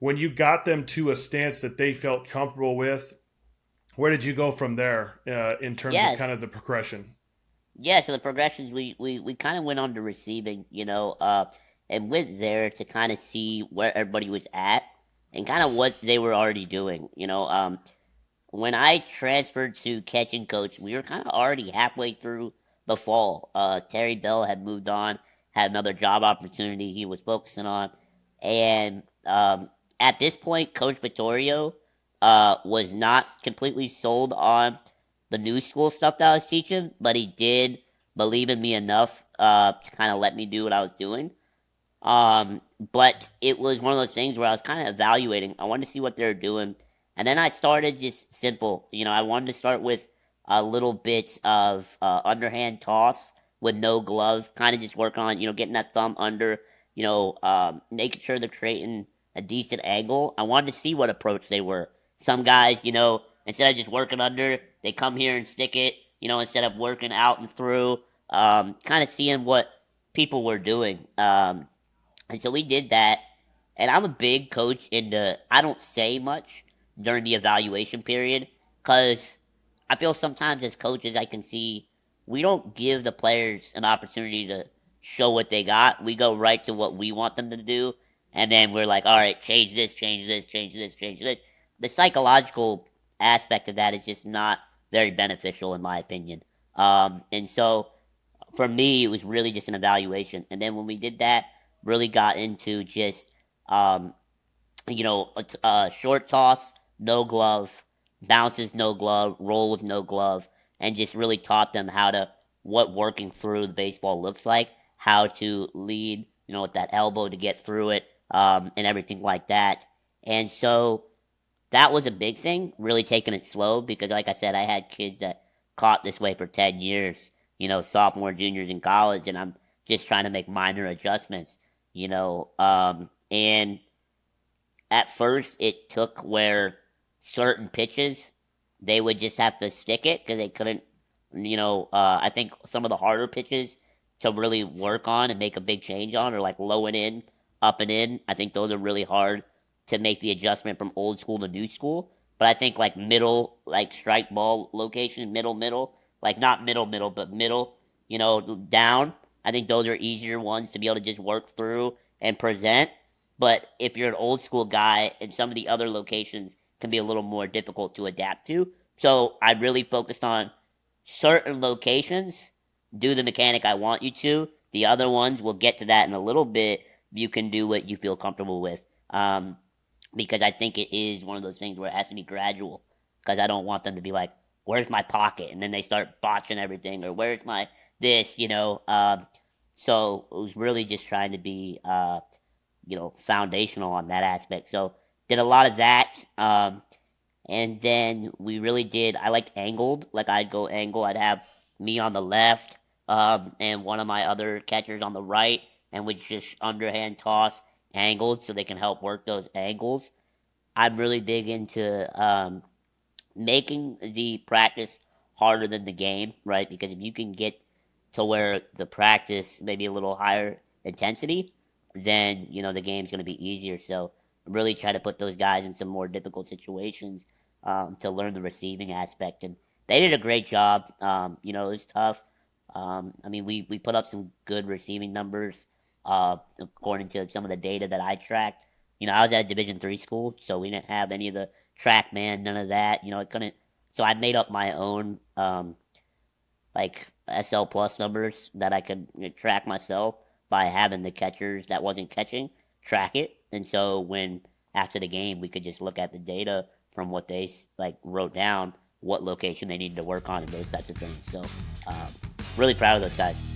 when you got them to a stance that they felt comfortable with, where did you go from there in terms of kind Yes. of the progression? Yeah, so the progressions we kind of went on to receiving, and went there to kind of see where everybody was at and kind of what they were already doing. When I transferred to catching coach, we were kind of already halfway through the fall. Terry Bell had moved on, had another job opportunity he was focusing on, and at this point, Coach Vittorio was not completely sold on the new school stuff that I was teaching, but he did believe in me enough to kind of let me do what I was doing. But it was one of those things where I was kind of evaluating. I wanted to see what they were doing, and then I started just simple. I wanted to start with a little bit of underhand toss with no glove, kind of just working on getting that thumb under, making sure they're creating a decent angle. I wanted to see what approach they were. Some guys, instead of just working under, they come here and stick it. Instead of working out and through, kind of seeing what people were doing. And so we did that. And I'm a big coach into, I don't say much during the evaluation period because I feel sometimes as coaches, I can see we don't give the players an opportunity to show what they got. We go right to what we want them to do. And then we're like, all right, change this, change this, change this, change this. The psychological aspect of that is just not very beneficial, in my opinion. And so for me, it was really just an evaluation. And then when we did that, really got into just um, short toss, no glove, bounces, no glove, roll with no glove, and just really taught them how to what working through the baseball looks like, how to lead, with that elbow to get through it, and everything like that. And so that was a big thing, really taking it slow because, like I said, I had kids that caught this way for 10 years, sophomore, juniors in college, and I'm just trying to make minor adjustments, and at first it took where certain pitches they would just have to stick it because they couldn't, I think some of the harder pitches to really work on and make a big change on are like low and in, up and in. I think those are really hard to make the adjustment from old school to new school. But I think like middle, like strike ball location, middle, like not middle, but middle, down. I think those are easier ones to be able to just work through and present. But if you're an old school guy and some of the other locations can be a little more difficult to adapt to. So I really focused on certain locations, do the mechanic I want you to. The other ones, we'll get to that in a little bit. You can do what you feel comfortable with. Because I think it is one of those things where it has to be gradual. Because I don't want them to be like, "Where's my pocket?" and then they start botching everything, or "Where's my this?" So it was really just trying to be, foundational on that aspect. So did a lot of that, and then we really did. I liked angled, like I'd go angle. I'd have me on the left, and one of my other catchers on the right, and we just underhand toss angled so they can help work those angles. I'm really big into making the practice harder than the game, right? Because if you can get to where the practice maybe a little higher intensity, then the game's going to be easier. So really try to put those guys in some more difficult situations to learn the receiving aspect, and they did a great job. It was tough. I mean, we put up some good receiving numbers according to some of the data that I tracked. I was at a Division 3 school, so we didn't have any of the track man, none of that. I couldn't. So I made up my own like SL plus numbers that I could track myself by having the catchers that wasn't catching track it. And so when after the game we could just look at the data from what they like wrote down, what location they needed to work on, and those types of things. So um, really proud of those guys.